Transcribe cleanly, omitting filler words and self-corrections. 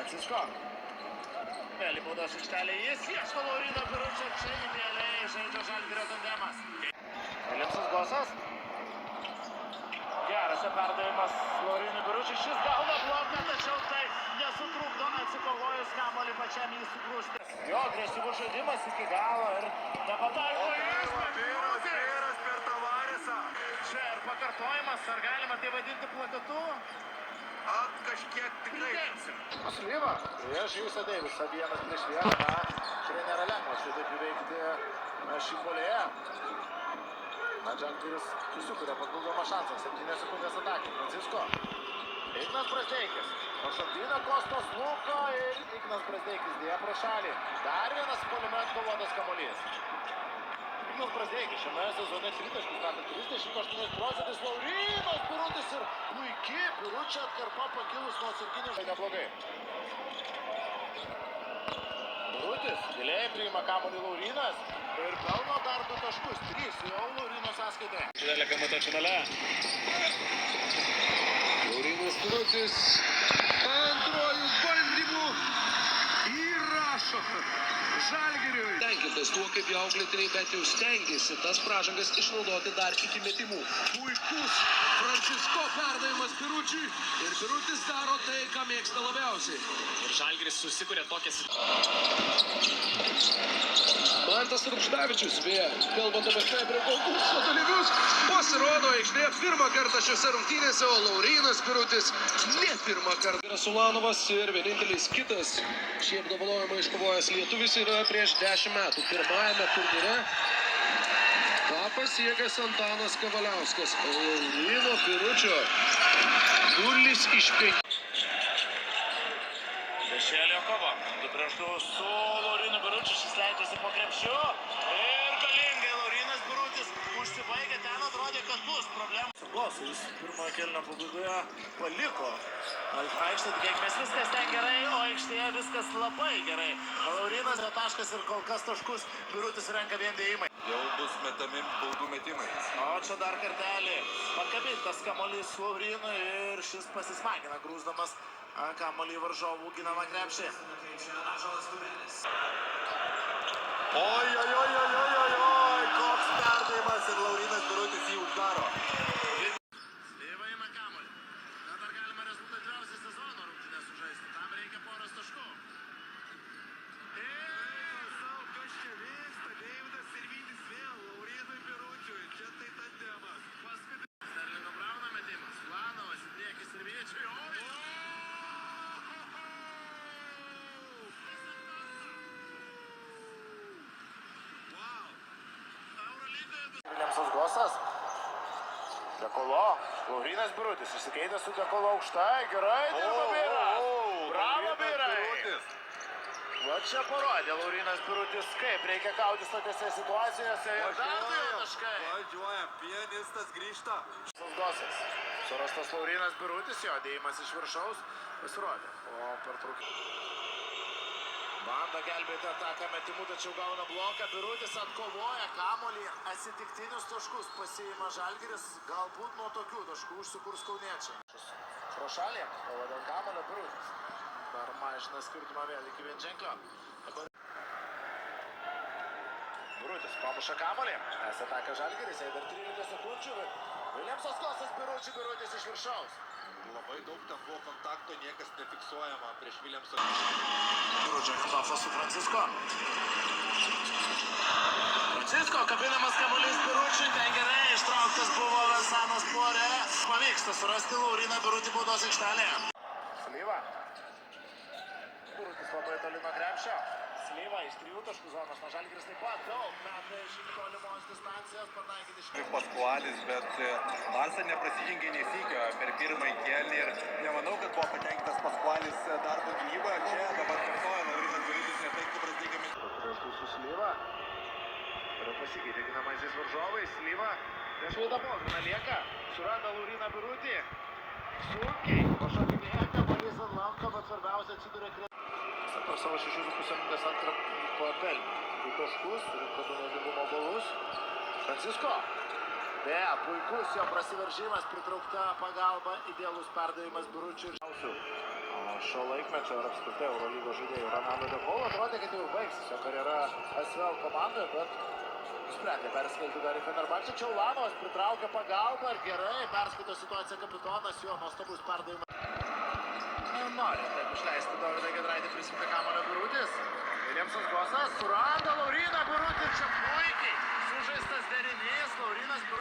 Francisko. Vėlį baudos aikštelė, jis ieško Lauryno Biručio, čia idealiai žaidžia Žalgirio tandemas. Viljamsas Gosas. Geras perdavimas Laurynui Biručiui, šis gauna bloką, tačiau tai nesutrukdo atsikovojus kamuolį pačiam jį sugrūsti. Jo agresyvus žaidimas iki galo ir nepataiko jis, bet vyras per Tavaresą. Čia ir pakartojimas, ar galima tai vadinti plakatu? Kažkiek tikrai. Slyva, prieš Jusą Deivisą, vienas prieš vieną, tikrai nėra lengva štai taip įveikti šį puolėją. Žalgiris susikuria papildomą šansą, 7 sekundės atakai. Francisko, Ignas Brazdeikis, pašokdina Kostos Luko ir Ignas Brazdeikis dėja pro šalį. Dar vienas puolime atkovotas kamuolys. Ignas Brazdeikis šiame sezone 38%, Laurynas Birutis ir puikiai Biručio atkarpa pakilus nuo atsarginių. Tai neblogai. Birutis giliai priima kamuolį Laurynas ir pelno dar 2 taškus, 3 jau Lauryno sąskaitoje. Didelė kamata finale. Laurynas Birutis antrojų bandymų įrašo Žalgiriui. Tenkintas tuo, kaip jo auklėtiniai bent jau stengiasi tas pražangas išnaudoti dar iki metimų. Puikus Francisko perdavimas Biručiui ir Birutis daro tai, ką mėgsta labiausiai. Ir Žalgiris susikuria tokias... Mantas Rupštavičius, beje, kalbant apie Febrio konkurso Dalyvius pasirodo aikštėje pirmą kartą šiose rungtynėse, o Laurynas Birutis ne pirmą kartą. Sulanovas ir vienintelis kitas šį apdovanojimą iškovojęs lietuvis yra prieš 10 metų. Pirmajame turnyre tą pasiekęs Antanas Kavaliauskas. Lauryno Biručio 0 iš 5. Šešėlio kova. 2 prieš 2 su Laurynu Biručiu, šis leidžiasi po krepšiu. Ir galingai Laurynas Birutis užsibaigė, ten atrodė, kad bus problemų. Gosas, jis pirmojo kėlinio pabaigoje paliko aikštę, tikėkimės viskas ten gerai, o aikštėje viskas labai gerai. Laurynas be taškas ir kol kas taškus Birutis renka vien dėjimai. Jau bus metami baudų metimai. O čia dar kartelį pakabintas kamuolys Laurynui ir šis pasismagina grūsdamas kamuolį varžovų ginamą krepšį. Oi, koks perdavimas ir Laurynas Birutis jį uždaro. Slyva ima kamuolį. Dabar galima rezultatyviausią sezono rungtynes sužaisti. Tam reikia poros taškų. Kas čia vyksta? Deividas Sirvydis vėl Laurynui Biručiui. Čia tai tandemas. Paskutinis Sterlingo Brauno metimas. Lanovas į priekį Sirvyčiui. Viljamsas Gosas. Dekolo. Laurynas Birutis išsikeitė su Dekolo aukštai. Gerai dirba Biras. Bravo Birai. Va čia parodė Laurynas Birutis, kaip reikia kautis tokiose situacijose. Ir dar 2 taškai. Važiuojam, pianistas grįžta. Gosas. Surastas Laurynas Birutis, jo dėjimas iš viršaus pasirodė. O pertraukė. Banda gelbėti ataką metimų, tačiau gauna bloką. Birutis atkovoja kamuolį, atsitiktinius taškus pasiima Žalgiris. Galbūt nuo tokių taškų užsikurs kauniečiai. Pro šalį, o dėl kamuolio Birutis. Dar mažina skirtumą vėl iki vienženklio. Birutis pamuša kamuolį. Ataka Žalgiris, jai dar 13 sekundžių. Viljamsas Gosas Birutis iš viršaus. Labai daug ten buvo kontakto, niekas nefiksuojama prieš Viljamsą. Biručio handoffas su Francisko. Francisko kabinamas kamuolys Biručiui, ten gerai ištrauktas buvo Velsanas Porė. Pavyksta surasti Lauryną Birutį baudos aikštelėje. Slyva. Birutis labai toli nuo krepšio. Slyva iš 3 taškų zonos, nuo Žalgiris taip pat daug metai iš tolimos distancijos pataikyti iš... Paskualis, bet Barsa neprasižengė nesykio per pirmąjį kėlinį ir nemanau, kad buvo patenkintas Paskualis darbo gynyboje. Čia dabar kartoja Laurynas Birutis neteikti Brazdeikėmis. Prieš su Slyva. Toliau pasikeitė ginamaisiais varžovais. Slyva prieš Vaidą Bogdaną lieka. Suranda Lauryną Birutį. Sunkiai pašokinėja kamuolys ant lanko, bet svarbiausia atsiduria krepšyje. Per savo 6,5 minutės atkarpą pelnė. 2 taškus, surinko 2 naudingumo balus. Francisko. Puikus jo prasiveržimas, pritraukta pagalba, idealus perdavimas Biručiui. šio laikmečio ir apskritai Eurolygos žaidėjų. Ronaldo de Paulo atrodė, kad jau baigsis jo karjera SVL komandoje, bet nusprendė perskelti dar į Fenerbahčę. Čia Ulanovas pritraukė pagalbą ir gerai perskaito situaciją kapitonas, jo nuostabus perdavimas. Nori taip išleisti Dovydą Giedraitį, prisimti kamuolio Birutis. Viljamsas Gosas suranda Lauryną Birutį ir čia puikiai sužaistas derinys. Laurynas Birutis.